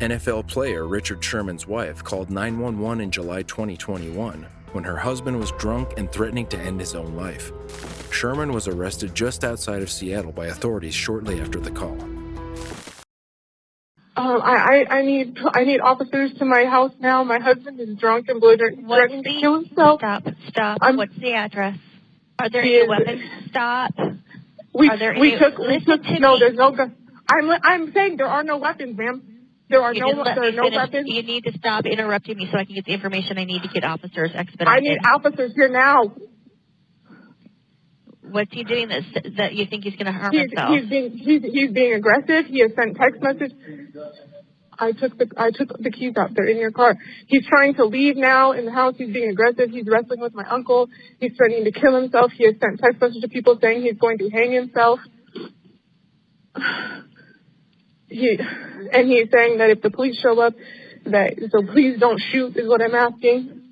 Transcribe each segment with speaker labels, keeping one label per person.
Speaker 1: NFL player Richard Sherman's wife called 911 in July 2021 when her husband was drunk and threatening to end his own life. Sherman was arrested just outside of Seattle by authorities shortly after the call.
Speaker 2: I need officers to my house now. My husband is drunk and threatening to kill himself.
Speaker 3: Stop. What's the address? Are there any weapons? Stop.
Speaker 2: No, there's no gun. I'm saying there are no weapons, ma'am. There are no weapons.
Speaker 3: You need to stop interrupting me so I can get the information I need to get officers expedited.
Speaker 2: I need officers here now.
Speaker 3: What's he doing that you think he's going to harm himself?
Speaker 2: He's being aggressive. He has sent text messages. I took the keys out. They're in your car. He's trying to leave now in the house. He's being aggressive. He's wrestling with my uncle. He's threatening to kill himself. He has sent text messages to people saying he's going to hang himself. He's saying that if the police show up, so please don't shoot is what I'm asking.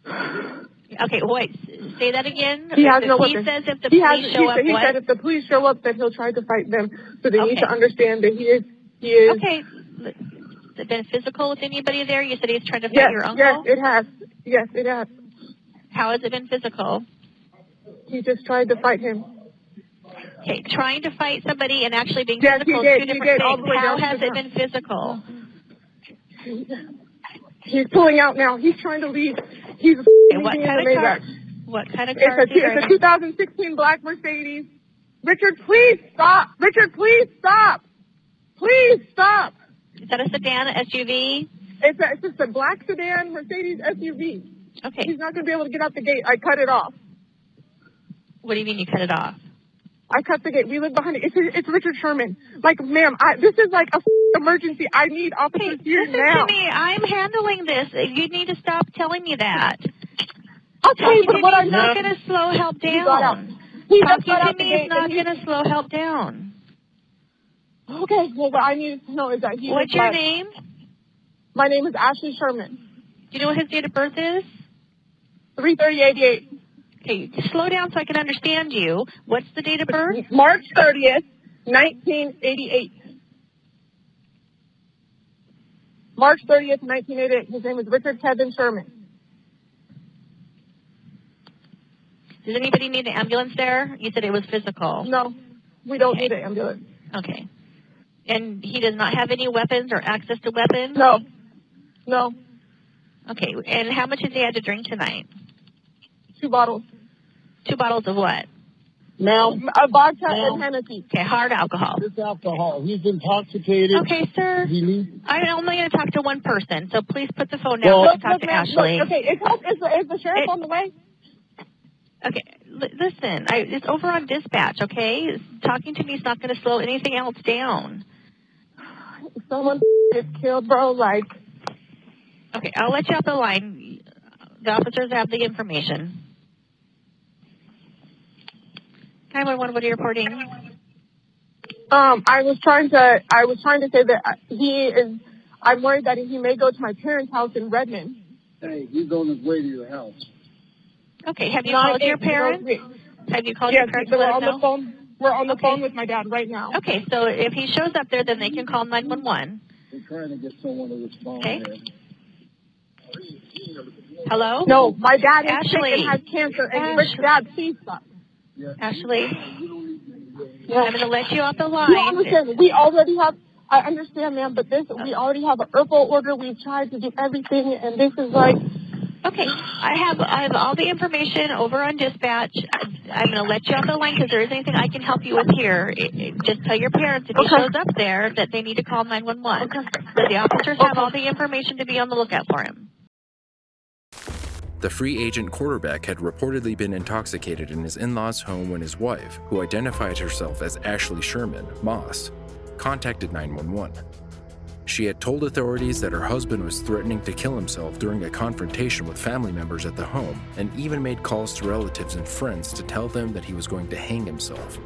Speaker 3: Okay, wait. Say that again.
Speaker 2: He has no weapon.
Speaker 3: He says if the police show up,
Speaker 2: he said if the police show up, that he'll try to fight them. So they need to understand that he is.
Speaker 3: Okay. Has it been physical with anybody there? You said he's trying to fight your uncle?
Speaker 2: Yes, it has. Yes, it has.
Speaker 3: How has it been physical?
Speaker 2: He just tried to fight him.
Speaker 3: Okay, trying to fight somebody and actually being physical is two different things. How has it been physical?
Speaker 2: He's pulling out now. He's trying to leave. He's
Speaker 3: what kind of car? What kind of car?
Speaker 2: It's a 2016 black Mercedes. Richard, please stop. Richard, please stop. Please stop.
Speaker 3: Is that a sedan, SUV?
Speaker 2: It's just a black sedan Mercedes SUV.
Speaker 3: Okay.
Speaker 2: He's not going to be able to get out the gate. I cut it off.
Speaker 3: What do you mean you cut it off?
Speaker 2: I cut the gate. We live behind it. It's Richard Sherman. Like, ma'am, this is like a emergency. I need officers here now.
Speaker 3: Listen to me. I'm handling this. You need to stop telling me that.
Speaker 2: I'll tell you, but what I'm
Speaker 3: not going to slow help down.
Speaker 2: Talking
Speaker 3: to me is not going to slow help down.
Speaker 2: Okay. Well, what I need to know is that
Speaker 3: What's your name?
Speaker 2: My name is Ashley Sherman.
Speaker 3: Do you know what his date of birth is?
Speaker 2: 3/30/88.
Speaker 3: Okay, slow down so I can understand you. What's the date of birth?
Speaker 2: March 30th, 1988. March 30th, 1988. His name is Richard Kevin Sherman.
Speaker 3: Does anybody need an ambulance there? You said it was physical.
Speaker 2: No, we don't need an ambulance.
Speaker 3: Okay. And he does not have any weapons or access to weapons?
Speaker 2: No.
Speaker 3: Okay, and how much has he had to drink tonight?
Speaker 2: 2 bottles.
Speaker 3: 2 bottles of what?
Speaker 2: A vodka and Hennessy.
Speaker 3: Okay, hard alcohol.
Speaker 4: It's alcohol. He's intoxicated.
Speaker 3: Okay, sir. I'm only going to talk to one person, so please put the phone down and talk to Ashley.
Speaker 2: Okay, is the sheriff on the way?
Speaker 3: Okay, listen, it's over on dispatch, okay? Talking to me is not going to slow anything else down.
Speaker 2: Someone is killed, bro, like...
Speaker 3: Okay, I'll let you off the line. The officers have the information. 911, what are you reporting?
Speaker 2: I was trying to say that I'm worried that he may go to my parents' house in Redmond.
Speaker 4: Hey, he's on his way to your house.
Speaker 3: Okay, have you called your parents? Have you called your parents?
Speaker 2: Yes, we're on the phone. We're on the phone with my dad right now.
Speaker 3: Okay, so if he shows up there, then they can call 911.
Speaker 4: We're trying to get someone to respond.
Speaker 3: Okay. Hello?
Speaker 2: No, my dad is sick
Speaker 3: Ashley.
Speaker 2: and has cancer, and Rick's dad sees stuff.
Speaker 3: Ashley, I'm going to let you off the line.
Speaker 2: You don't understand. We already have, I understand, ma'am, but we already have an IRPO order. We've tried to do everything, and this is like...
Speaker 3: Okay, I have all the information over on dispatch. I'm going to let you off the line because there isn't anything I can help you with here. Just tell your parents if he shows up there that they need to call 911. Okay. So the officers have all the information to be on the lookout for him.
Speaker 1: The free agent quarterback had reportedly been intoxicated in his in-laws' home when his wife, who identified herself as Ashley Sherman, Moss, contacted 911. She had told authorities that her husband was threatening to kill himself during a confrontation with family members at the home, and even made calls to relatives and friends to tell them that he was going to hang himself.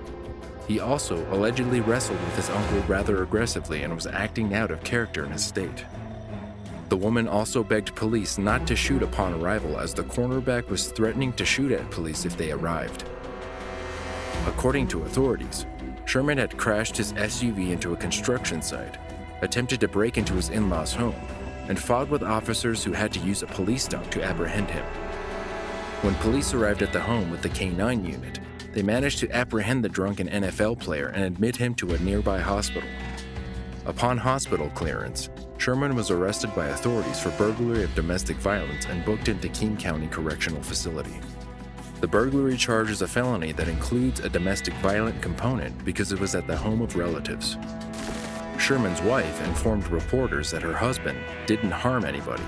Speaker 1: He also allegedly wrestled with his uncle rather aggressively and was acting out of character in his state. The woman also begged police not to shoot upon arrival as the cornerback was threatening to shoot at police if they arrived. According to authorities, Sherman had crashed his SUV into a construction site. attempted to break into his in-laws' home, and fought with officers who had to use a police dog to apprehend him. When police arrived at the home with the K-9 unit, they managed to apprehend the drunken NFL player and admit him to a nearby hospital. Upon hospital clearance, Sherman was arrested by authorities for burglary of domestic violence and booked into King County Correctional Facility. The burglary charge is a felony that includes a domestic violent component because it was at the home of relatives. Sherman's wife informed reporters that her husband didn't harm anybody.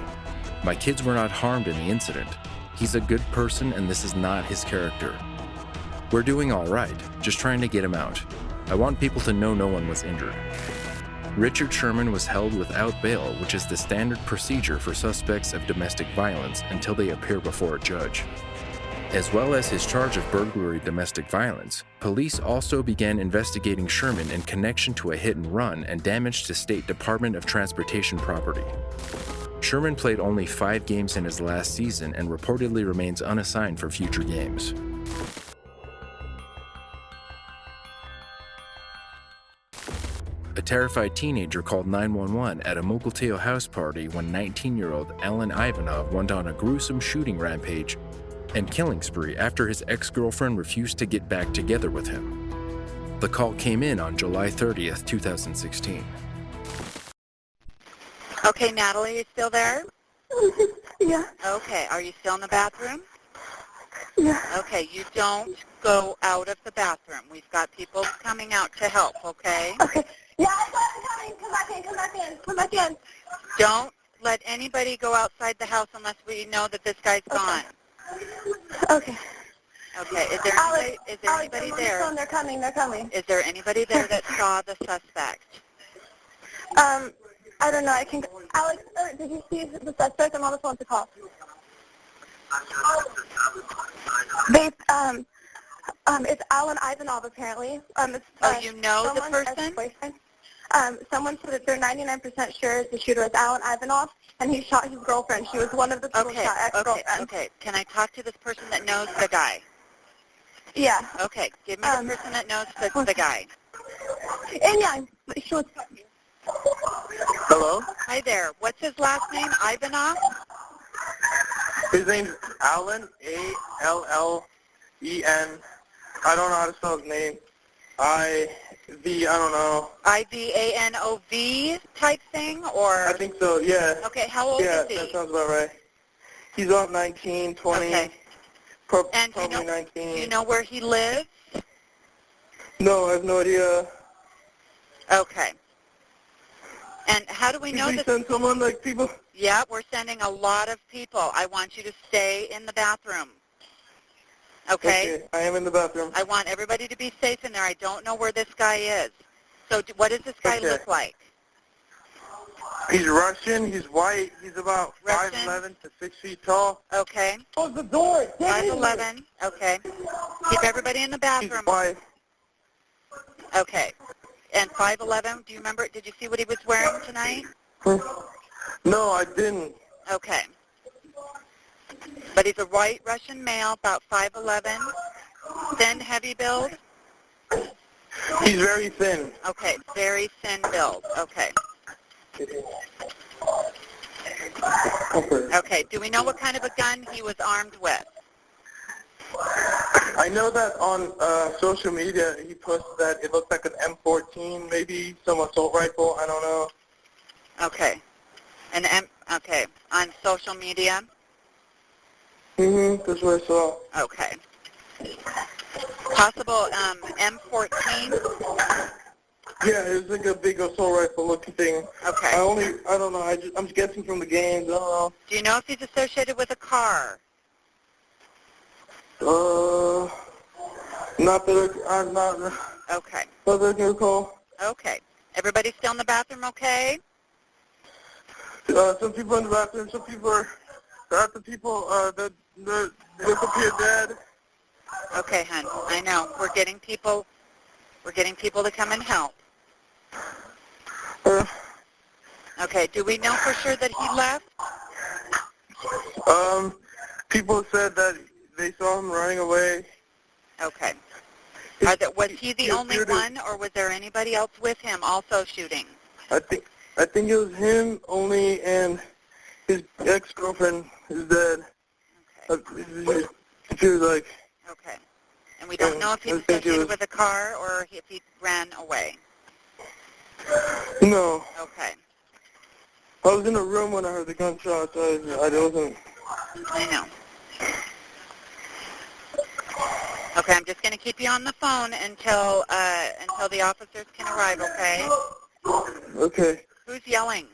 Speaker 1: "My kids were not harmed in the incident. He's a good person and this is not his character. We're doing all right, just trying to get him out. I want people to know no one was injured." Richard Sherman was held without bail, which is the standard procedure for suspects of domestic violence until they appear before a judge. As well as his charge of burglary domestic violence, police also began investigating Sherman in connection to a hit and run and damage to State Department of Transportation property. Sherman played only 5 games in his last season and reportedly remains unassigned for future games. A terrified teenager called 911 at a Mukilteo house party when 19-year-old Alan Ivanov went on a gruesome shooting rampage and killing spree after his ex-girlfriend refused to get back together with him. The call came in on July 30th, 2016.
Speaker 5: Okay, Natalie, you still there?
Speaker 6: Yeah.
Speaker 5: Okay, are you still in the bathroom?
Speaker 6: Yeah.
Speaker 5: Okay, you don't go out of the bathroom. We've got people coming out to help, okay?
Speaker 6: Okay. Yeah, I'm coming. Come back in.
Speaker 5: Don't let anybody go outside the house unless we know that this guy's gone.
Speaker 6: Okay.
Speaker 5: Okay, is there anybody there?
Speaker 6: Phone. They're coming.
Speaker 5: Is there anybody there that saw the suspect?
Speaker 6: I don't know. Alex, did you see the suspect? I'm on the phone to call. It's Alan Ivanov, apparently.
Speaker 5: You know the person?
Speaker 6: Someone said that they're 99% sure the shooter is Alan Ivanov, and he shot his girlfriend. She was one of the people shot ex-girlfriend.
Speaker 5: Okay. Can I talk to this person that knows the guy?
Speaker 6: Yeah.
Speaker 5: Okay, give me the person that knows the guy.
Speaker 6: And yeah, she was...
Speaker 7: Hello?
Speaker 5: Hi there. What's his last name? Ivanov?
Speaker 7: His name's Alan, A-L-L-E-N. I don't know how to spell his name. I don't know.
Speaker 5: I-V-A-N-O-V type thing, or?
Speaker 7: I think so, yeah.
Speaker 5: Okay, how old is he?
Speaker 7: Yeah, that sounds about right. He's about 19, 20,
Speaker 5: okay. And
Speaker 7: probably 19.
Speaker 5: Do you know where he lives?
Speaker 7: No, I have no idea.
Speaker 5: Okay. And how do we know
Speaker 7: Did we
Speaker 5: this?
Speaker 7: send someone, like, people?
Speaker 5: Yeah, we're sending a lot of people. I want you to stay in the bathroom. Okay?
Speaker 7: I am in the bathroom.
Speaker 5: I want everybody to be safe in there. I don't know where this guy is. So what does this guy look like?
Speaker 7: He's Russian. He's white. He's about
Speaker 5: Russian?
Speaker 7: 5'11" to 6 feet tall.
Speaker 5: Okay.
Speaker 7: Close the door.
Speaker 5: 5'11". Okay. Keep everybody in the bathroom.
Speaker 7: He's white.
Speaker 5: Okay. And 5'11", do you remember, did you see what he was wearing tonight?
Speaker 7: No, I didn't.
Speaker 5: Okay. But he's a white Russian male, about 5'11", thin, heavy build?
Speaker 7: He's very thin.
Speaker 5: Okay, very thin build. Okay. Okay, do we know what kind of a gun he was armed with?
Speaker 7: I know that on social media he posted that it looked like an M14, maybe some assault rifle. I don't know.
Speaker 5: Okay. Okay, on social media?
Speaker 7: That's what I saw.
Speaker 5: Okay. Possible M14?
Speaker 7: Yeah, it was like a big assault rifle looking thing.
Speaker 5: Okay.
Speaker 7: I don't know. I'm just guessing from the games. I don't know.
Speaker 5: Do you know if he's associated with a car?
Speaker 7: Not that I'm not.
Speaker 5: Okay.
Speaker 7: Not that I can recall.
Speaker 5: Okay. Everybody still in the bathroom okay?
Speaker 7: Some people in the bathroom. Some people are the people that look up here dead.
Speaker 5: Okay, hon. I know. We're getting people to come and help. Okay. Do we know for sure that he left?
Speaker 7: People said that they saw him running away.
Speaker 5: Okay. Was he the only one, or was there anybody else with him also shooting?
Speaker 7: I think I think it was him only, and his ex-girlfriend is dead.
Speaker 5: Okay.
Speaker 7: She was like...
Speaker 5: Okay. And we don't know if he was associated with a car or if he ran away.
Speaker 7: No.
Speaker 5: Okay.
Speaker 7: I was in a room when I heard the gunshots. I wasn't...
Speaker 5: I know. Okay, I'm just going to keep you on the phone until the officers can arrive, okay?
Speaker 7: Okay.
Speaker 5: Who's yelling?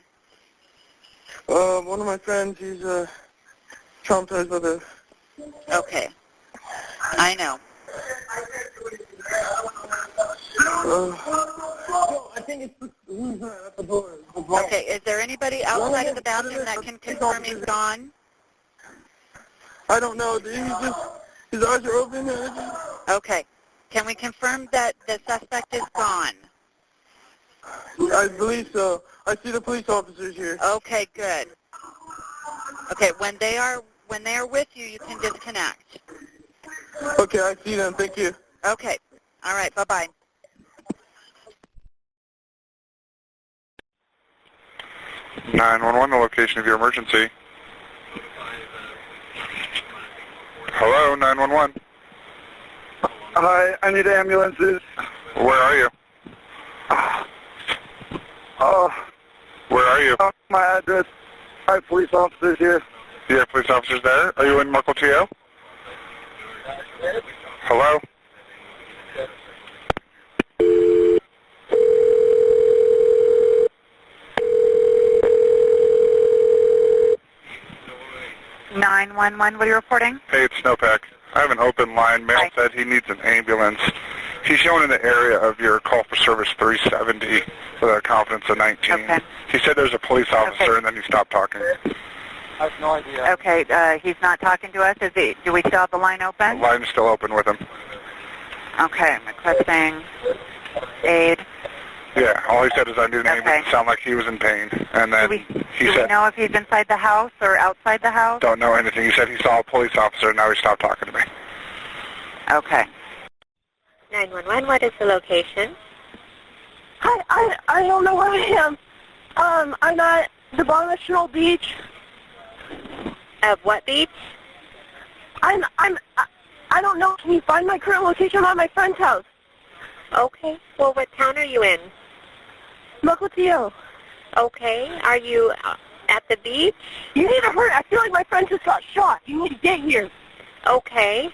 Speaker 7: One of my friends, he's traumatized by the...
Speaker 5: Okay. I know.
Speaker 7: I think it's who's at the door.
Speaker 5: Okay, is there anybody outside of the bathroom that can confirm he's gone?
Speaker 7: I don't know. His eyes are open.
Speaker 5: Okay. Can we confirm that the suspect is gone?
Speaker 7: I believe so. I see the police officers here.
Speaker 5: Okay, good. Okay, when they are with you, you can disconnect.
Speaker 7: Okay, I see them. Thank you.
Speaker 5: Okay. All right, bye-bye.
Speaker 8: (911), the location of your emergency. Hello, 911.
Speaker 9: Hi, I need ambulances.
Speaker 8: Where are you? Where are you?
Speaker 9: My address. I have police officers here.
Speaker 8: You have police officers there? Are you in Markel TO? Hello?
Speaker 5: (911), what are you reporting?
Speaker 8: Hey, it's Snowpack. I have an open line. Male said he needs an ambulance. He's shown in the area of your call for service 370 with a confidence of 19.
Speaker 5: Okay.
Speaker 8: He said there's a police officer, and then he stopped talking.
Speaker 9: I have no idea.
Speaker 5: Okay, he's not talking to us. Do we still have the line open?
Speaker 8: The line is still open with him.
Speaker 5: Okay, requesting aid.
Speaker 8: Yeah, all he said is I need an ambulance. It sounded like he was in pain. And then he said...
Speaker 5: Do we know if he's inside the house or outside the house?
Speaker 8: Don't know anything. He said he saw a police officer, and now he stopped talking to me.
Speaker 5: Okay.
Speaker 10: 911, what is the location?
Speaker 2: Hi, I don't know where I am. I'm at the bottom of Chanel Beach.
Speaker 10: Of what beach?
Speaker 2: I don't know. Can you find my current location? I'm at my friend's house.
Speaker 10: Okay. Well, what town are you in?
Speaker 2: Mukilteo.
Speaker 10: Okay. Are you at the beach?
Speaker 2: You need to hurry. I feel like my friend just got shot. You need to get here.
Speaker 10: Okay.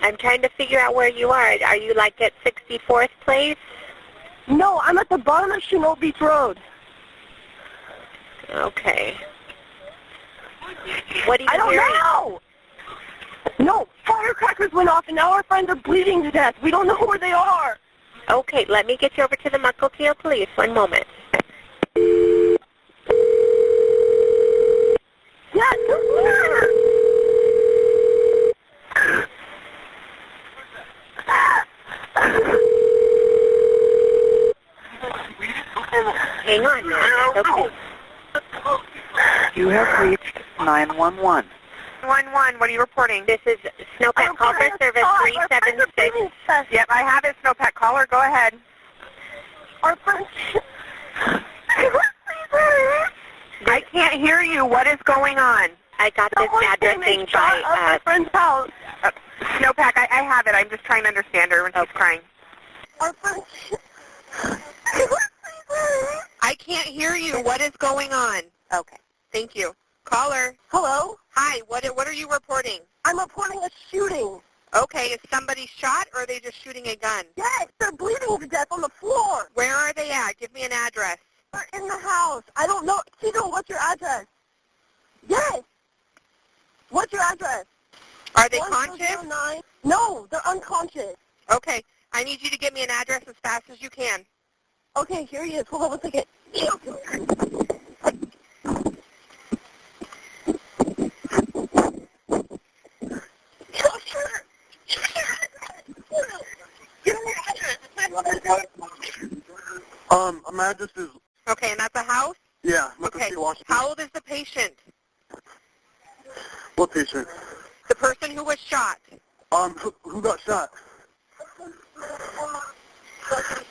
Speaker 10: I'm trying to figure out where you are. Are you like at 64th Place?
Speaker 2: No, I'm at the bottom of Chanel Beach Road.
Speaker 10: Okay. What are you
Speaker 2: I don't
Speaker 10: hearing?
Speaker 2: know. No, firecrackers went off, and now our friends are bleeding to death. We don't know where they are.
Speaker 10: Okay, let me get you over to the Mukilteo Police. One moment.
Speaker 2: Yeah, they're here.
Speaker 10: Hang on now. Okay.
Speaker 11: You have reached 911.
Speaker 5: 911, what are you reporting?
Speaker 10: This is Snowpack Call for Service 376.
Speaker 5: Yep, I have it, Snowpack. Caller, go ahead.
Speaker 2: Our friends...
Speaker 5: I can't hear you. What is going on?
Speaker 10: I got this addressing by
Speaker 2: my friend's house.
Speaker 5: Snowpack, I have it. I'm just trying to understand her when she's crying.
Speaker 2: Our friends...
Speaker 5: I can't hear you. What is going on? Okay, thank you. Caller.
Speaker 2: Hello?
Speaker 5: Hi, what are you reporting?
Speaker 2: I'm reporting a shooting.
Speaker 5: Okay, is somebody shot or are they just shooting a gun?
Speaker 2: Yes, they're bleeding to death on the floor.
Speaker 5: Where are they at? Give me an address.
Speaker 2: They're in the house. I don't know. Tito, what's your address? Yes. What's your address?
Speaker 5: Are they conscious?
Speaker 2: No, they're unconscious.
Speaker 5: Okay, I need you to get me an address as fast as you can.
Speaker 2: Okay, here he is. Hold on one second.
Speaker 7: My address is...
Speaker 5: Okay, and that's a house?
Speaker 7: Yeah,
Speaker 5: okay.
Speaker 7: Washington.
Speaker 5: How old is the patient?
Speaker 7: What patient?
Speaker 5: The person who was shot.
Speaker 7: Who got shot?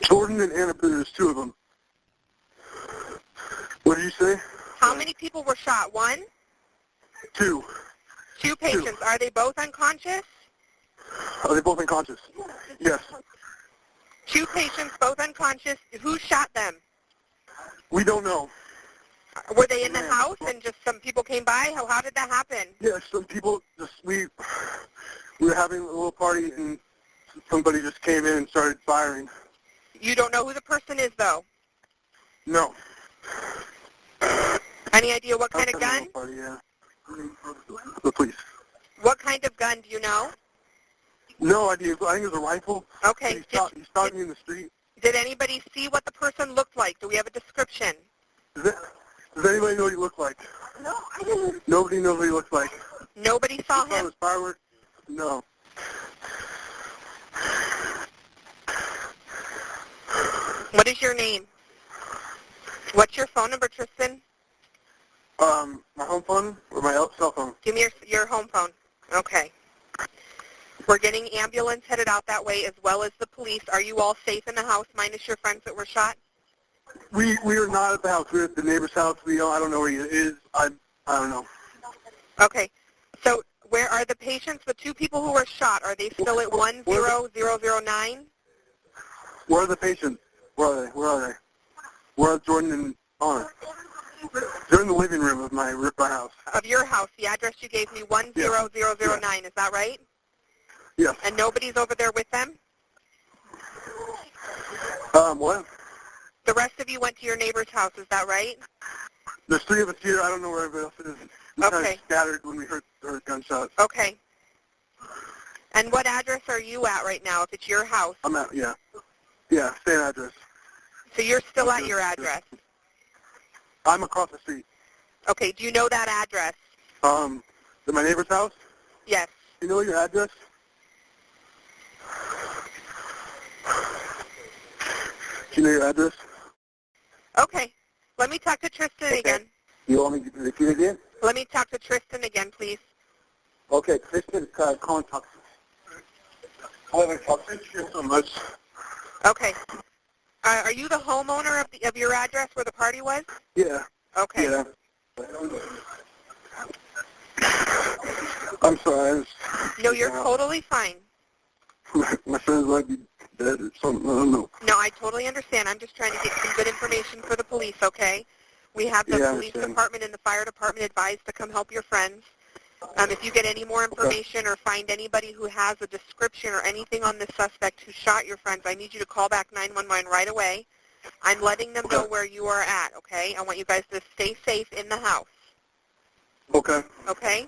Speaker 7: Jordan and Anna, there's two of them. What did you say?
Speaker 5: How many people were shot? One?
Speaker 7: Two.
Speaker 5: Two patients. Are they both unconscious?
Speaker 7: Are they both unconscious? Yes.
Speaker 5: Two patients, both unconscious. Who shot them?
Speaker 7: We don't know.
Speaker 5: Were they in the house and just some people came by? How did that happen?
Speaker 7: Yeah, some people we were having a little party and somebody just came in and started firing.
Speaker 5: You don't know who the person is, though?
Speaker 7: No.
Speaker 5: Any idea what kind of gun?
Speaker 7: Party, yeah. The police.
Speaker 5: What kind of gun do you know?
Speaker 7: No idea. I think it was a rifle.
Speaker 5: Okay.
Speaker 7: He stopped me in the street.
Speaker 5: Did anybody see what the person looked like? Do we have a description?
Speaker 7: Does anybody know what he looked like?
Speaker 6: No, I didn't.
Speaker 7: Nobody knows what he looked like.
Speaker 5: Nobody saw him?
Speaker 7: His fireworks? No.
Speaker 5: What is your name? What's your phone number, Tristan?
Speaker 7: My home phone or my cell phone?
Speaker 5: Give me your home phone. Okay. We're getting ambulance headed out that way as well as the police. Are you all safe in the house minus your friends that were shot?
Speaker 7: We are not at the house. We're at the neighbor's house. I don't know where he is. I don't know.
Speaker 5: Okay. So where are the patients, the two people who were shot? Are they still at 10009?
Speaker 7: Where are the patients? Where are they? Where are Jordan and Honor? They're in the living room of my house.
Speaker 5: Of your house. The address you gave me, 10009. Is that right?
Speaker 7: Yes.
Speaker 5: And nobody's over there with them?
Speaker 7: What?
Speaker 5: The rest of you went to your neighbor's house. Is that right?
Speaker 7: There's three of us here. I don't know where everybody else is. We kind of scattered when we heard gunshots.
Speaker 5: Okay. And what address are you at right now, if it's your house?
Speaker 7: I'm at, yeah. Yeah, same address.
Speaker 5: So you're still at your address?
Speaker 7: I'm across the street.
Speaker 5: Okay, do you know that address?
Speaker 7: My neighbor's house?
Speaker 5: Yes.
Speaker 7: Do you know your address? Do you know your address?
Speaker 5: Okay. Let me talk to Tristan again.
Speaker 7: You want me to repeat it again?
Speaker 5: Let me talk to Tristan again, please.
Speaker 7: Okay, Tristan, calling talk. Thank you so much.
Speaker 5: Okay. Are you the homeowner of your address where the party was?
Speaker 7: Yeah.
Speaker 5: Okay.
Speaker 7: Yeah. I'm sorry.
Speaker 5: No, you're totally fine.
Speaker 7: My friends might be dead or something. I don't know.
Speaker 5: No, I totally understand. I'm just trying to get some good information for the police, okay? We have the police department and the fire department advised to come help your friends. If you get any more information or find anybody who has a description or anything on this suspect who shot your friends, I need you to call back 911 right away. I'm letting them know where you are at, okay? I want you guys to stay safe in the house.
Speaker 7: Okay.
Speaker 5: Okay?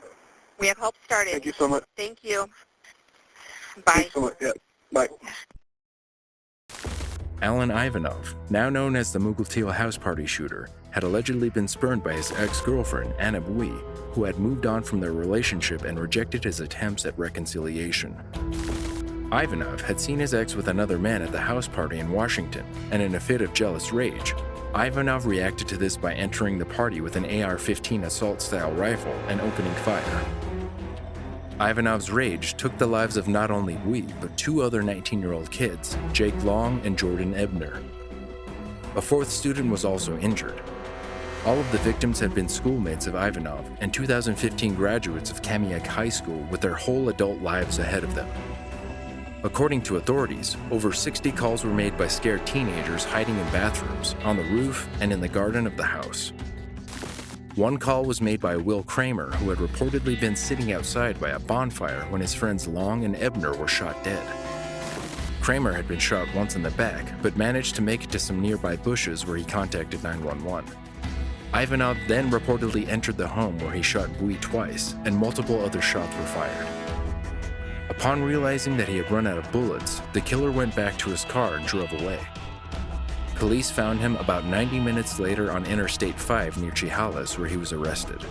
Speaker 5: We have help started.
Speaker 7: Thank you so much.
Speaker 5: Thank you. Bye.
Speaker 7: Thanks so much. Yeah. Bye.
Speaker 1: Alan Ivanov, now known as the Mughaltil house party shooter, had allegedly been spurned by his ex-girlfriend, Anna Bui, who had moved on from their relationship and rejected his attempts at reconciliation. Ivanov had seen his ex with another man at the house party in Washington, and in a fit of jealous rage, Ivanov reacted to this by entering the party with an AR-15 assault-style rifle and opening fire. Ivanov's rage took the lives of not only Bui, but two other 19-year-old kids, Jake Long and Jordan Ebner. A fourth student was also injured. All of the victims had been schoolmates of Ivanov and 2015 graduates of Kamiak High School with their whole adult lives ahead of them. According to authorities, over 60 calls were made by scared teenagers hiding in bathrooms, on the roof, and in the garden of the house. One call was made by Will Kramer, who had reportedly been sitting outside by a bonfire when his friends Long and Ebner were shot dead. Kramer had been shot once in the back, but managed to make it to some nearby bushes where he contacted 911. Ivanov then reportedly entered the home where he shot Bui twice, and multiple other shots were fired. Upon realizing that he had run out of bullets, the killer went back to his car and drove away. Police found him about 90 minutes later on Interstate 5 near Chehalis, where he was arrested.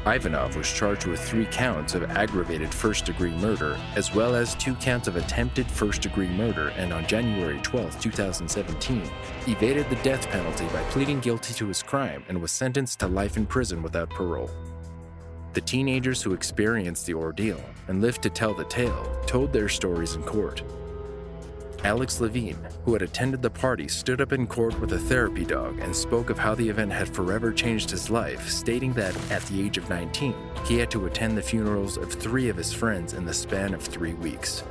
Speaker 1: Ivanov was charged with 3 counts of aggravated first-degree murder, as well as 2 counts of attempted first-degree murder, and on January 12, 2017, evaded the death penalty by pleading guilty to his crime and was sentenced to life in prison without parole. The teenagers who experienced the ordeal and lived to tell the tale told their stories in court. Alex Levine, who had attended the party, stood up in court with a therapy dog and spoke of how the event had forever changed his life, stating that at the age of 19, he had to attend the funerals of 3 of his friends in the span of 3 weeks.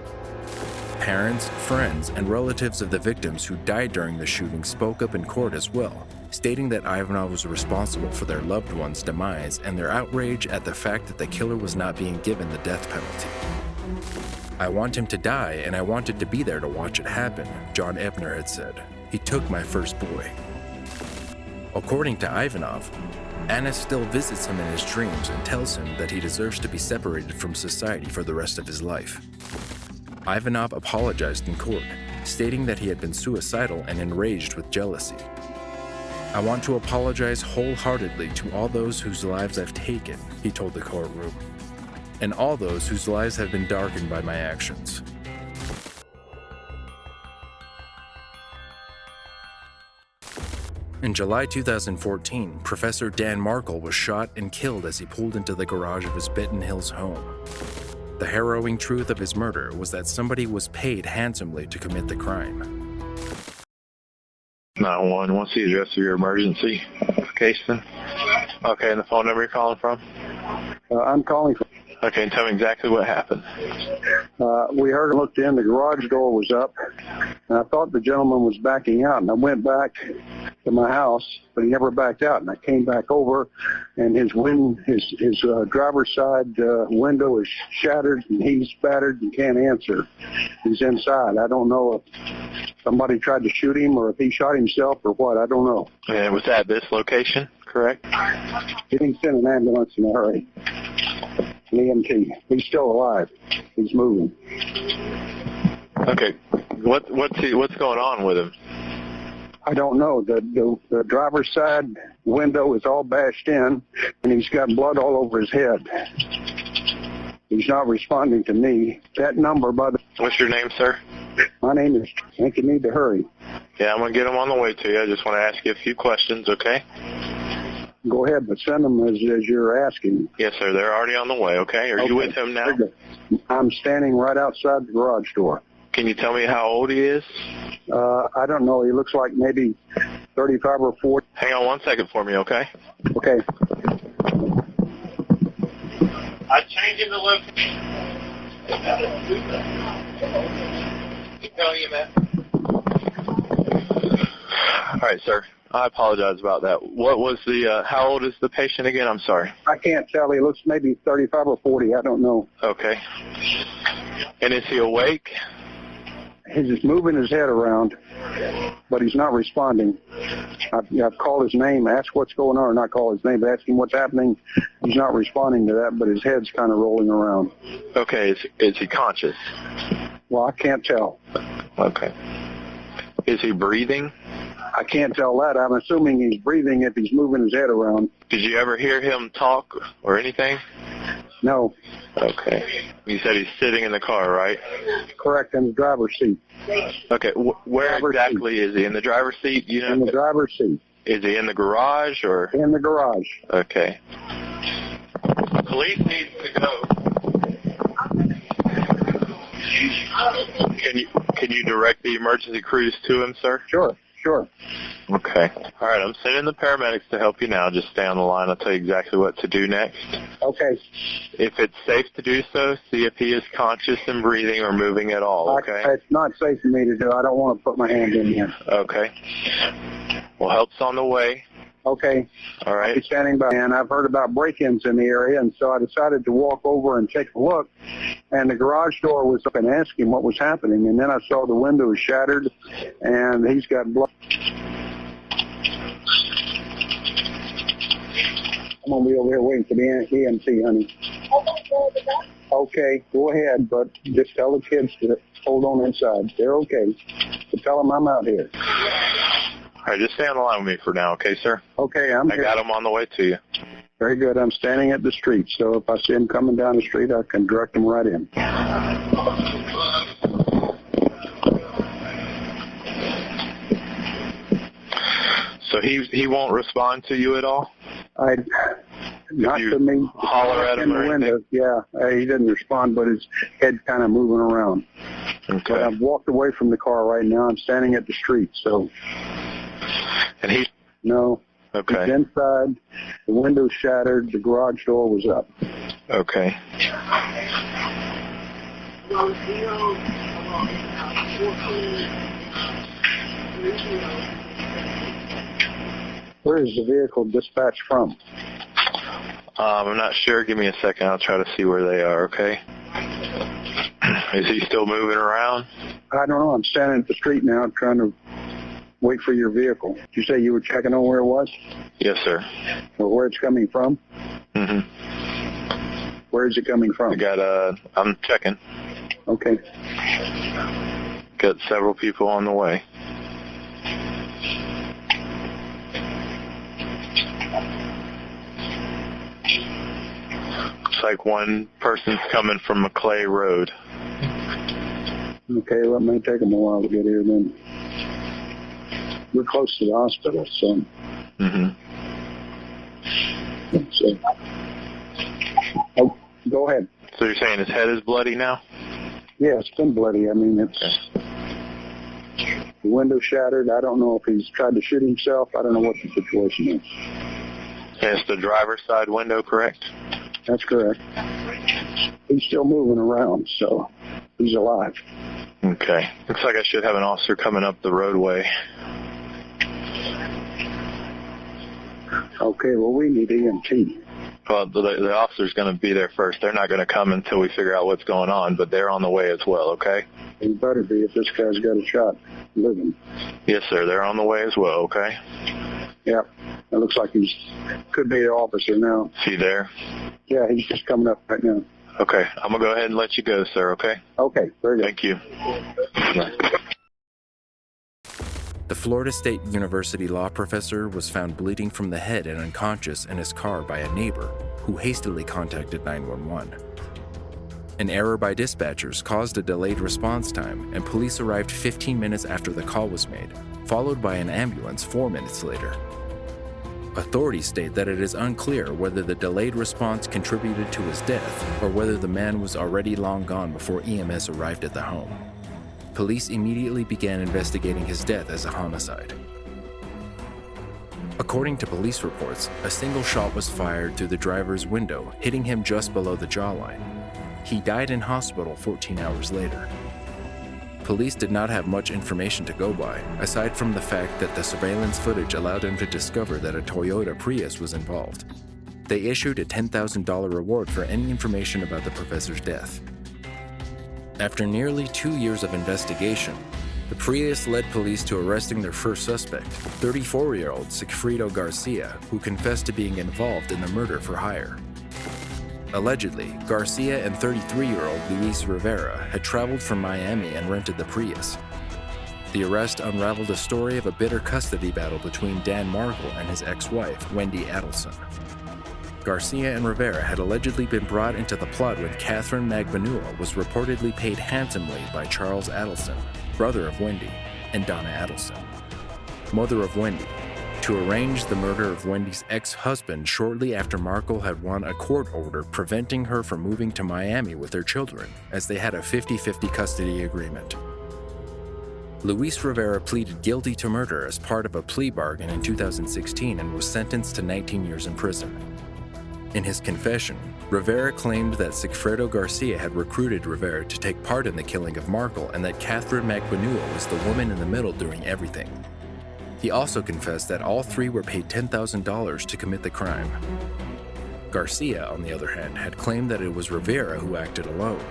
Speaker 1: Parents, friends, and relatives of the victims who died during the shooting spoke up in court as well, stating that Ivanov was responsible for their loved ones' demise and their outrage at the fact that the killer was not being given the death penalty. "I want him to die, and I wanted to be there to watch it happen," John Ebner had said. "He took my first boy." According to Ivanov, Anna still visits him in his dreams and tells him that he deserves to be separated from society for the rest of his life. Ivanov apologized in court, stating that he had been suicidal and enraged with jealousy. "I want to apologize wholeheartedly to all those whose lives I've taken," he told the courtroom, "and all those whose lives have been darkened by my actions." In July 2014, Professor Dan Markel was shot and killed as he pulled into the garage of his Benton Hills home. The harrowing truth of his murder was that somebody was paid handsomely to commit the crime.
Speaker 12: 911, what's the address of your emergency case then? Okay, and the phone number you're calling from?
Speaker 4: I'm calling from...
Speaker 12: Okay, and tell me exactly what happened.
Speaker 4: We heard him looked in, the garage door was up, and I thought the gentleman was backing out, and I went back to my house, but he never backed out, and I came back over, and his driver's side window is shattered, and he's battered and can't answer. He's inside. I don't know if somebody tried to shoot him or if he shot himself or what. I don't know.
Speaker 12: And was that this location, correct?
Speaker 4: He didn't send an ambulance in a hurry. An EMT. He's still alive. He's moving.
Speaker 12: Okay. What's going on with him?
Speaker 4: I don't know. The driver's side window is all bashed in, and he's got blood all over his head. He's not responding to me. That number by the...
Speaker 12: What's your name, sir?
Speaker 4: My name is... I think you need to hurry.
Speaker 12: Yeah, I'm going to get him on the way to you. I just want to ask you a few questions, okay?
Speaker 4: Go ahead, but send them as you're asking.
Speaker 12: Yes, sir. They're already on the way, okay? Are you with him now?
Speaker 4: I'm standing right outside the garage door.
Speaker 12: Can you tell me how old he is?
Speaker 4: I don't know. He looks like maybe 35 or 40.
Speaker 12: Hang on 1 second for me, okay?
Speaker 4: Okay.
Speaker 12: I'm changing the location. Keep telling you, man. All right, sir. I apologize about that. What was the, how old is the patient again? I'm sorry.
Speaker 4: I can't tell. He looks maybe 35 or 40. I don't know.
Speaker 12: Okay. And is he awake?
Speaker 4: He's just moving his head around, but he's not responding. I've called his name, asked what's going on, or not called his name, but asked him what's happening. He's not responding to that, but his head's kind of rolling around.
Speaker 12: Okay. Is he conscious?
Speaker 4: Well, I can't tell.
Speaker 12: Okay. Is he breathing?
Speaker 4: I can't tell that. I'm assuming he's breathing if he's moving his head around.
Speaker 12: Did you ever hear him talk or anything?
Speaker 4: No.
Speaker 12: Okay. You said he's sitting in the car, right?
Speaker 4: Correct, in the driver's seat.
Speaker 12: Okay. Where exactly is he? In the driver's seat? You know?
Speaker 4: In the driver's seat.
Speaker 12: Is he in the garage or?
Speaker 4: In the garage.
Speaker 12: Okay. Police needs to go. Can you direct the emergency crews to him, sir?
Speaker 4: Sure.
Speaker 12: Okay. All right, I'm sending the paramedics to help you now. Just stay on the line. I'll tell you exactly what to do next.
Speaker 4: Okay.
Speaker 12: If it's safe to do so, see if he is conscious and breathing or moving at all, okay?
Speaker 4: It's not safe for me to do. I don't want to put my hand in here.
Speaker 12: Okay. Well, help's on the way.
Speaker 4: Okay.
Speaker 12: All right.
Speaker 4: I'll be standing by. And I've heard about break-ins in the area, and so I decided to walk over and take a look. And the garage door was up and asked him what was happening. And then I saw the window was shattered, and he's got blood. I'm going to be over here waiting for the EMT, honey. Okay, go ahead, but just tell the kids to hold on inside. They're okay. But tell them I'm out here.
Speaker 12: All right, just stay on the line with me for now, okay, sir?
Speaker 4: Okay, I
Speaker 12: got him on the way to you.
Speaker 4: Very good. I'm standing at the street, so if I see him coming down the street, I can direct him right in.
Speaker 12: So he won't respond to you at all?
Speaker 4: Not to me.
Speaker 12: Holler at him or anything?
Speaker 4: Yeah, he didn't respond, but his head kind of moving around. Okay. But I've walked away from the car right now. I'm standing at the street, so.
Speaker 12: And he's?
Speaker 4: No.
Speaker 12: Okay.
Speaker 4: He's inside. The window's shattered. The garage door was up.
Speaker 12: Okay.
Speaker 4: Where is the vehicle dispatched from?
Speaker 12: I'm not sure. Give me a second. I'll try to see where they are, okay? Is he still moving around?
Speaker 4: I don't know. I'm standing at the street now trying to wait for your vehicle. Did you say you were checking on where it was?
Speaker 12: Yes, sir.
Speaker 4: Or where it's coming from?
Speaker 12: Mm-hmm.
Speaker 4: Where is it coming from?
Speaker 12: I'm checking.
Speaker 4: Okay.
Speaker 12: Got several people on the way. Looks like one person's coming from McClay Road.
Speaker 4: Okay, well, it may take them a while to get here then. We're close to the hospital, so.
Speaker 12: Mm-hmm.
Speaker 4: So. Oh, go ahead.
Speaker 12: So you're saying his head is bloody now?
Speaker 4: Yeah, it's been bloody. I mean, it's the window shattered. I don't know if he's tried to shoot himself. I don't know what the situation is.
Speaker 12: And it's the driver's side window, correct?
Speaker 4: That's correct. He's still moving around, so he's alive.
Speaker 12: Okay. Looks like I should have an officer coming up the roadway.
Speaker 4: Okay, well, we need EMT.
Speaker 12: Well, the officer's going to be there first. They're not going to come until we figure out what's going on, but they're on the way as well, okay?
Speaker 4: He better be if this guy's got a shot living.
Speaker 12: Yes, sir. They're on the way as well, okay?
Speaker 4: Yeah. It looks like could be the officer now.
Speaker 12: Is he there?
Speaker 4: Yeah, he's just coming up right now.
Speaker 12: Okay. I'm going to go ahead and let you go, sir, okay?
Speaker 4: Okay, very good.
Speaker 12: Thank you.
Speaker 4: Right.
Speaker 1: The Florida State University law professor was found bleeding from the head and unconscious in his car by a neighbor who hastily contacted 911. An error by dispatchers caused a delayed response time, and police arrived 15 minutes after the call was made, followed by an ambulance 4 minutes later. Authorities state that it is unclear whether the delayed response contributed to his death or whether the man was already long gone before EMS arrived at the home. Police immediately began investigating his death as a homicide. According to police reports, a single shot was fired through the driver's window, hitting him just below the jawline. He died in hospital 14 hours later. Police did not have much information to go by, aside from the fact that the surveillance footage allowed them to discover that a Toyota Prius was involved. They issued a $10,000 reward for any information about the professor's death. After nearly 2 years of investigation, the Prius led police to arresting their first suspect, 34-year-old Sigfredo Garcia, who confessed to being involved in the murder for hire. Allegedly, Garcia and 33-year-old Luis Rivera had traveled from Miami and rented the Prius. The arrest unraveled a story of a bitter custody battle between Dan Markel and his ex-wife, Wendy Adelson. Garcia and Rivera had allegedly been brought into the plot when Catherine Magbanua was reportedly paid handsomely by Charles Adelson, brother of Wendy, and Donna Adelson, mother of Wendy, to arrange the murder of Wendy's ex-husband shortly after Markel had won a court order preventing her from moving to Miami with their children, as they had a 50-50 custody agreement. Luis Rivera pleaded guilty to murder as part of a plea bargain in 2016 and was sentenced to 19 years in prison. In his confession, Rivera claimed that Sigfredo Garcia had recruited Rivera to take part in the killing of Markel and that Catherine Magbanua was the woman in the middle doing everything. He also confessed that all three were paid $10,000 to commit the crime. Garcia, on the other hand, had claimed that it was Rivera who acted alone.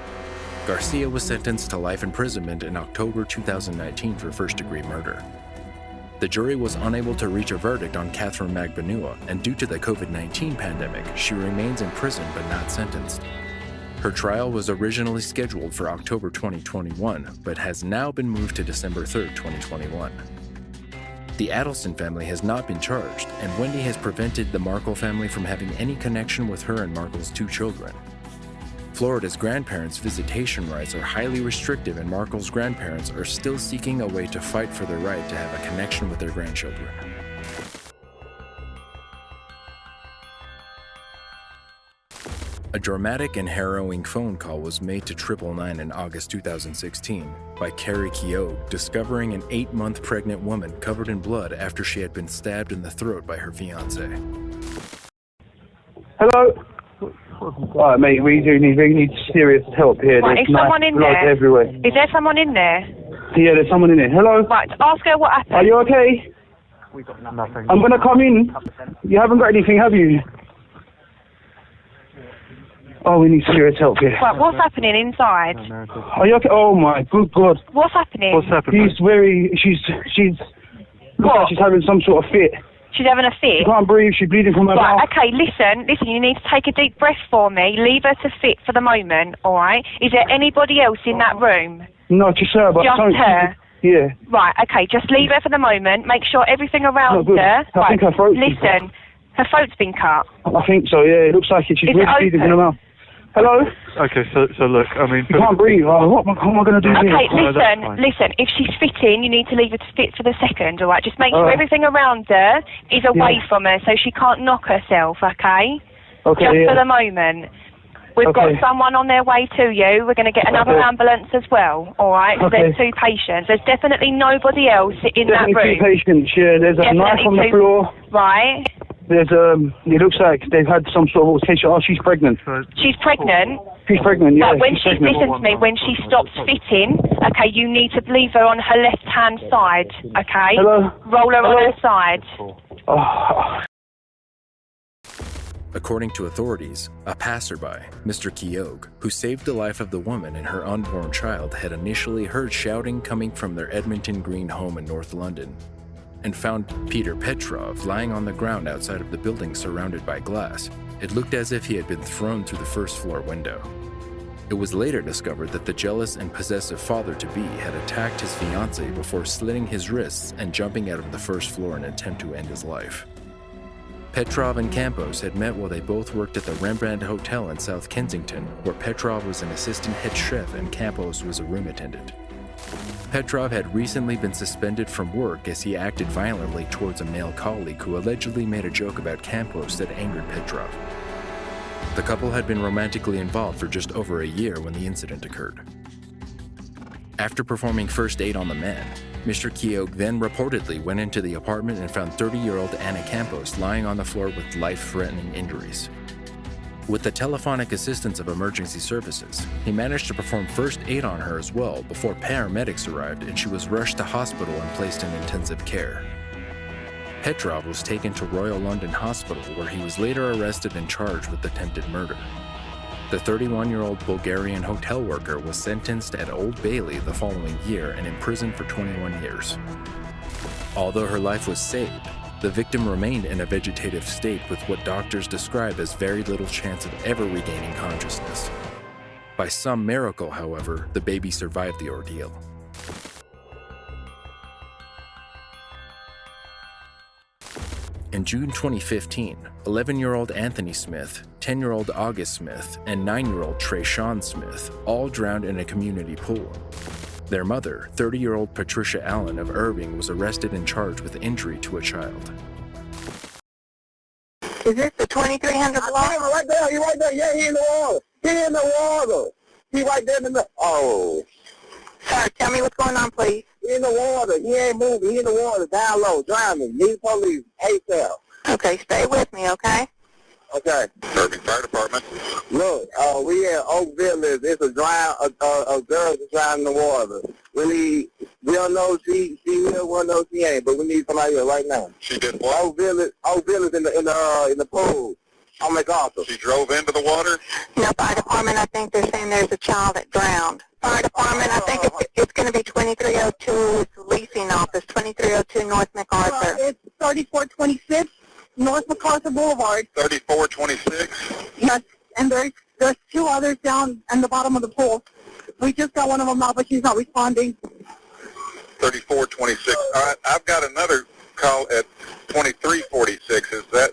Speaker 1: Garcia was sentenced to life imprisonment in October 2019 for first-degree murder. The jury was unable to reach a verdict on Catherine Magbanua, and due to the COVID-19 pandemic, she remains in prison but not sentenced. Her trial was originally scheduled for October 2021, but has now been moved to December 3, 2021. The Adelson family has not been charged, and Wendy has prevented the Markel family from having any connection with her and Markel's 2 children. Florida's grandparents' visitation rights are highly restrictive, and Markel's grandparents are still seeking a way to fight for their right to have a connection with their grandchildren. A dramatic and harrowing phone call was made to 999 in August 2016 by Carrie Keogh, discovering an 8-month pregnant woman covered in blood after she had been stabbed in the throat by her fiancé.
Speaker 13: Hello? Right, mate, we need serious help here.
Speaker 14: Right,
Speaker 13: There's
Speaker 14: is someone in
Speaker 13: blood
Speaker 14: there?
Speaker 13: Everywhere.
Speaker 14: Is there someone in there?
Speaker 13: Yeah, there's someone in there. Hello?
Speaker 14: Right, ask her what happened.
Speaker 13: Are you okay?
Speaker 9: We got nothing.
Speaker 13: I'm going to come in. You haven't got anything, have you? Oh, we need serious help here.
Speaker 14: Right, what's happening inside?
Speaker 13: Are you okay? Oh my good God.
Speaker 14: What's happening?
Speaker 9: What's happening?
Speaker 13: She's looks like she's having some sort of fit.
Speaker 14: She's having a fit?
Speaker 13: She can't breathe, she's bleeding from her mouth.
Speaker 14: Right, okay, listen, you need to take a deep breath for me. Leave her to fit for the moment, alright? Is there anybody else in that room?
Speaker 13: No, just her, but...
Speaker 14: Just her?
Speaker 13: Yeah.
Speaker 14: Right, okay, just leave her for the moment. Make sure everything around her...
Speaker 13: I think her throat's...
Speaker 14: Listen, her throat's been cut.
Speaker 13: I think so, yeah, it looks like it. She's really bleeding from her mouth. Hello?
Speaker 9: Okay, so look, I mean...
Speaker 13: You can't breathe. Oh, what am I going to do here?
Speaker 14: Okay, listen, if she's fitting, you need to leave her to fit for the second, alright? Just make sure everything around her is away from her so she can't knock herself, okay?
Speaker 13: Okay,
Speaker 14: Just for the moment. We've got someone on their way to you. We're going to get another ambulance as well, alright? There's 2 patients. There's definitely nobody else in that room.
Speaker 13: Definitely 2 patients, yeah. There's a knife on the floor.
Speaker 14: Right.
Speaker 13: There's it looks like they've had some sort of altercation. Oh, she's pregnant.
Speaker 14: She's pregnant?
Speaker 13: She's pregnant, yeah.
Speaker 14: But when
Speaker 13: she's
Speaker 14: listen to me, when she stops fitting, okay, you need to leave her on her left-hand side, okay?
Speaker 13: Hello?
Speaker 14: Roll her on her side.
Speaker 13: Oh.
Speaker 1: According to authorities, a passerby, Mr. Keogh, who saved the life of the woman and her unborn child, had initially heard shouting coming from their Edmonton Green home in North London, and found Peter Petrov lying on the ground outside of the building surrounded by glass. It looked as if he had been thrown through the first-floor window. It was later discovered that the jealous and possessive father-to-be had attacked his fiancée before slitting his wrists and jumping out of the first floor in an attempt to end his life. Petrov and Campos had met while they both worked at the Rembrandt Hotel in South Kensington, where Petrov was an assistant head chef and Campos was a room attendant. Petrov had recently been suspended from work as he acted violently towards a male colleague who allegedly made a joke about Campos that angered Petrov. The couple had been romantically involved for just over a year when the incident occurred. After performing first aid on the man, Mr. Keogh then reportedly went into the apartment and found 30-year-old Anna Campos lying on the floor with life-threatening injuries. With the telephonic assistance of emergency services, he managed to perform first aid on her as well before paramedics arrived and she was rushed to hospital and placed in intensive care. Petrov was taken to Royal London Hospital where he was later arrested and charged with attempted murder. The 31-year-old Bulgarian hotel worker was sentenced at Old Bailey the following year and imprisoned for 21 years. Although her life was saved, the victim remained in a vegetative state with what doctors describe as very little chance of ever regaining consciousness. By some miracle, however, the baby survived the ordeal. In June 2015, 11-year-old Anthony Smith, 10-year-old August Smith, and 9-year-old Trayshawn Smith all drowned in a community pool. Their mother, 30-year-old Patricia Allen of Irving, was arrested and charged with injury to a child.
Speaker 6: Is this the 2300 block?
Speaker 9: Right there, he right there. Yeah, he in the water. He in the water. He right there in the... Oh.
Speaker 6: Sorry, tell me what's going on, please.
Speaker 9: He in the water. He ain't moving. He in the water. Down low. Drowning. Need police. ASAP.
Speaker 6: Okay, stay with me, okay?
Speaker 9: Okay.
Speaker 12: Irving Fire Department.
Speaker 9: Look, we in Oak Village. It's a girl that's drowning in the water. We don't know she will, we don't know she ain't, but we need somebody here right now.
Speaker 12: She did what?
Speaker 9: Oak Village in the pool. On MacArthur.
Speaker 12: She drove into the water?
Speaker 6: No, fire department, I think they're saying there's a child that drowned. Fire department, I think it's going to be 2302 leasing office, 2302 North MacArthur.
Speaker 2: It's 3426 North MacArthur Boulevard.
Speaker 12: 3426?
Speaker 2: Yes, and there's 2 others down in the bottom of the pool. We just got one of them out, but she's not responding.
Speaker 12: 3426. All right, I've got another call at 2346. Is that...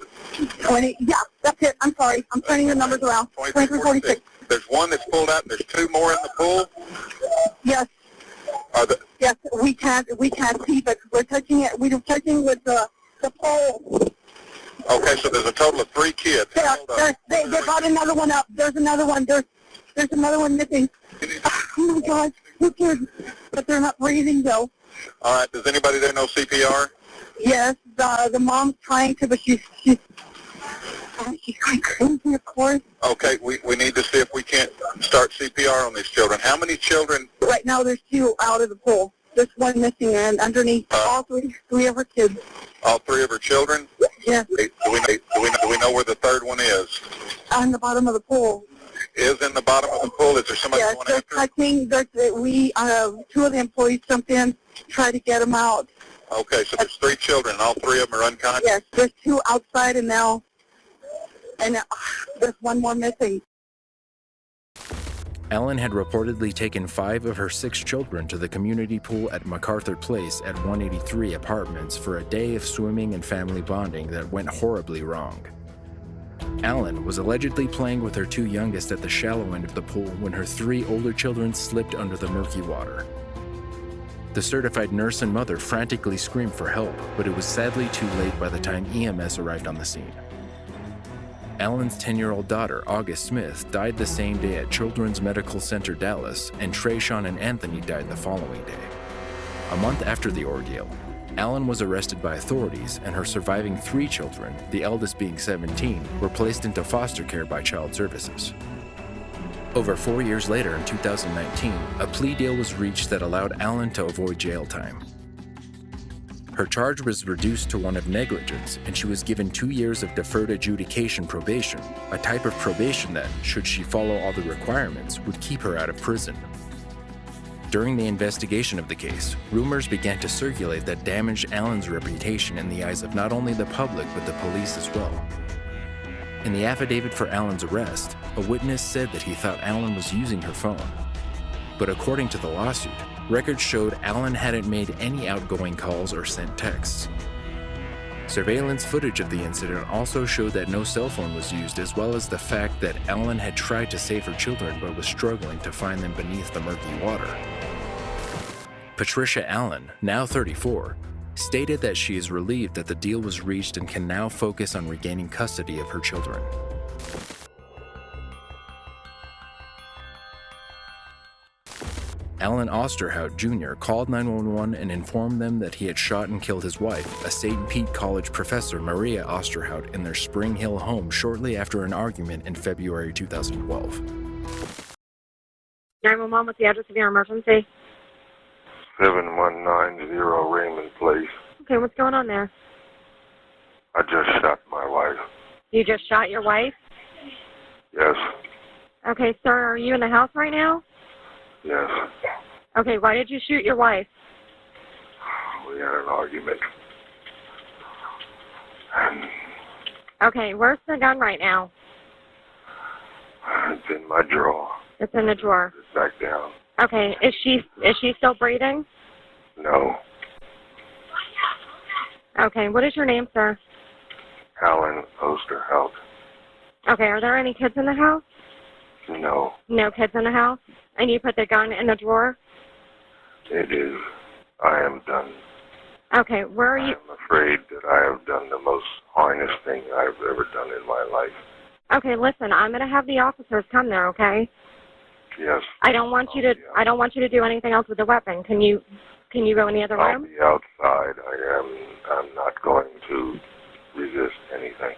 Speaker 2: 20, yeah, that's it. I'm sorry. I'm turning the numbers around. 2346.
Speaker 12: There's one that's pulled out and there's 2 more in the pool?
Speaker 2: Yes. Yes, we can't see, but we're touching it. We're touching with the pole.
Speaker 15: Okay, so there's a total of 3 kids.
Speaker 6: They brought another one up. There's another one. There's another one missing. Oh my God, 2 kids, but they're not breathing though.
Speaker 15: All right, does anybody there know CPR?
Speaker 6: Yes, the mom's trying to, but she's going crazy, of course.
Speaker 15: Okay, we need to see if we can't start CPR on these children. How many children?
Speaker 6: Right now there's 2 out of the pool. There's 1 missing, and underneath all three of her kids.
Speaker 15: All 3 of her children?
Speaker 6: Yes.
Speaker 15: Do we know where the 3rd one is?
Speaker 6: On the bottom of the pool.
Speaker 15: Is in the bottom of the pool? Is there somebody going after?
Speaker 6: I think 2 of the employees jumped in, tried to get them out.
Speaker 15: Okay, so there's 3 children, and all 3 of them are unconscious?
Speaker 6: Yes, there's 2 outside, and there's 1 more missing.
Speaker 1: Ellen had reportedly taken 5 of her 6 children to the community pool at MacArthur Place at 183 Apartments for a day of swimming and family bonding that went horribly wrong. Ellen was allegedly playing with her 2 youngest at the shallow end of the pool when her 3 older children slipped under the murky water. The certified nurse and mother frantically screamed for help, but it was sadly too late by the time EMS arrived on the scene. Ellen's 10-year-old daughter, August Smith, died the same day at Children's Medical Center Dallas, and Trayshawn and Anthony died the following day. A month after the ordeal, Ellen was arrested by authorities, and her surviving 3 children, the eldest being 17, were placed into foster care by Child Services. Over 4 years later, in 2019, a plea deal was reached that allowed Ellen to avoid jail time. Her charge was reduced to one of negligence, and she was given 2 years of deferred adjudication probation, a type of probation that, should she follow all the requirements, would keep her out of prison. During the investigation of the case, rumors began to circulate that damaged Ellen's reputation in the eyes of not only the public but the police as well. In the affidavit for Ellen's arrest, a witness said that he thought Ellen was using her phone. But according to the lawsuit, records showed Ellen hadn't made any outgoing calls or sent texts. Surveillance footage of the incident also showed that no cell phone was used, as well as the fact that Ellen had tried to save her children but was struggling to find them beneath the murky water. Patricia Allen, now 34, stated that she is relieved that the deal was reached and can now focus on regaining custody of her children. Alan Osterhout Jr. called 911 and informed them that he had shot and killed his wife, a St. Pete College professor, Maria Osterhout, in their Spring Hill home shortly after an argument in February 2012.
Speaker 16: 911, what's the address of your emergency?
Speaker 17: 7190 Raymond Place.
Speaker 16: Okay, what's going on there?
Speaker 17: I just shot my wife.
Speaker 16: You just shot your wife?
Speaker 17: Yes.
Speaker 16: Okay, sir, are you in the house right now?
Speaker 17: Yes.
Speaker 16: Okay, why did you shoot your wife?
Speaker 17: We had an argument. And
Speaker 16: okay, where's the gun right now?
Speaker 17: it's in my drawer.
Speaker 16: It's in the drawer.
Speaker 17: It's back down.
Speaker 16: Okay, is she still breathing?
Speaker 17: No.
Speaker 16: Okay, what is your name, sir?
Speaker 17: Alan Osterhout.
Speaker 16: Okay, are there any kids in the house?
Speaker 17: No.
Speaker 16: No kids in the house? And you put the gun in the drawer?
Speaker 17: It is. I am done.
Speaker 16: Okay, where are you?
Speaker 17: I'm afraid that I have done the most heinous thing I've ever done in my life.
Speaker 16: Okay, listen, I'm going to have the officers come there, okay?
Speaker 17: Yes.
Speaker 16: I don't want you to do anything else with the weapon. Can you go in the other
Speaker 17: I'll
Speaker 16: room?
Speaker 17: be outside. I'm not going to resist anything.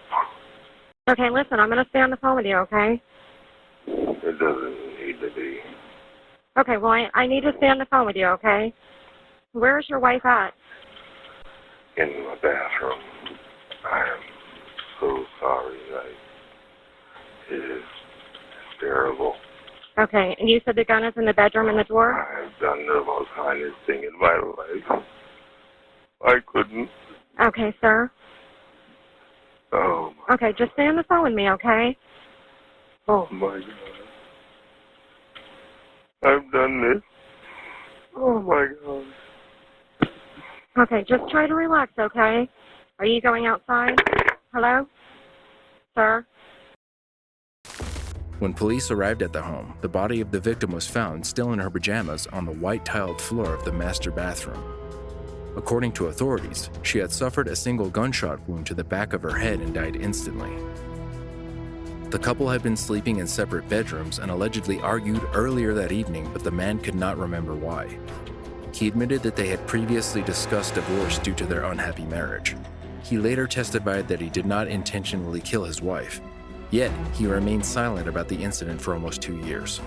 Speaker 16: Okay, listen, I'm going to stay on the phone with you, okay?
Speaker 17: It doesn't need to be.
Speaker 16: Okay, well, I need to stay on the phone with you, okay? Where is your wife at?
Speaker 17: In my bathroom. I am so sorry. It is terrible.
Speaker 16: Okay, and you said the gun is in the bedroom in the drawer?
Speaker 17: I've done the most heinous thing in my life. I couldn't.
Speaker 16: Okay, sir.
Speaker 17: Oh.
Speaker 16: Okay, just stay on the phone with me, okay?
Speaker 17: Oh, my God. I've done this. Oh, my God.
Speaker 16: Okay, just try to relax, okay? Are you going outside? Hello? Sir?
Speaker 1: When police arrived at the home, the body of the victim was found still in her pajamas on the white tiled floor of the master bathroom. According to authorities, she had suffered a single gunshot wound to the back of her head and died instantly. The couple had been sleeping in separate bedrooms and allegedly argued earlier that evening, but the man could not remember why. He admitted that they had previously discussed divorce due to their unhappy marriage. He later testified that he did not intentionally kill his wife, yet he remained silent about the incident for almost 2 years.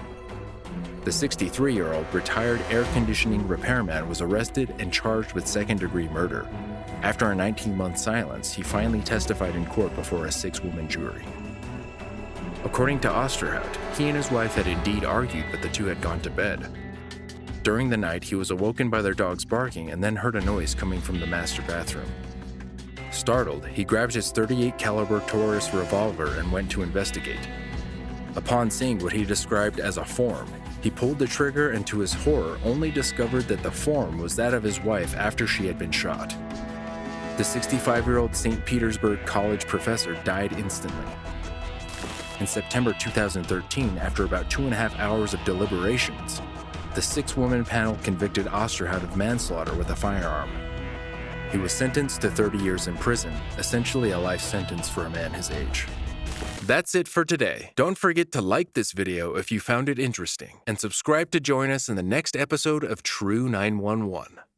Speaker 1: The 63-year-old retired air conditioning repairman was arrested and charged with second-degree murder. After a 19-month silence, he finally testified in court before a 6-woman jury. According to Osterhout, he and his wife had indeed argued, but the two had gone to bed. During the night, he was awoken by their dogs barking and then heard a noise coming from the master bathroom. Startled, he grabbed his .38 caliber Taurus revolver and went to investigate. Upon seeing what he described as a form, he pulled the trigger and to his horror only discovered that the form was that of his wife after she had been shot. The 65-year-old St. Petersburg College professor died instantly. In September 2013, after about 2.5 hours of deliberations, the 6-woman panel convicted Osterhout of manslaughter with a firearm. He was sentenced to 30 years in prison, essentially a life sentence for a man his age. That's it for today. Don't forget to like this video if you found it interesting, and subscribe to join us in the next episode of True 911.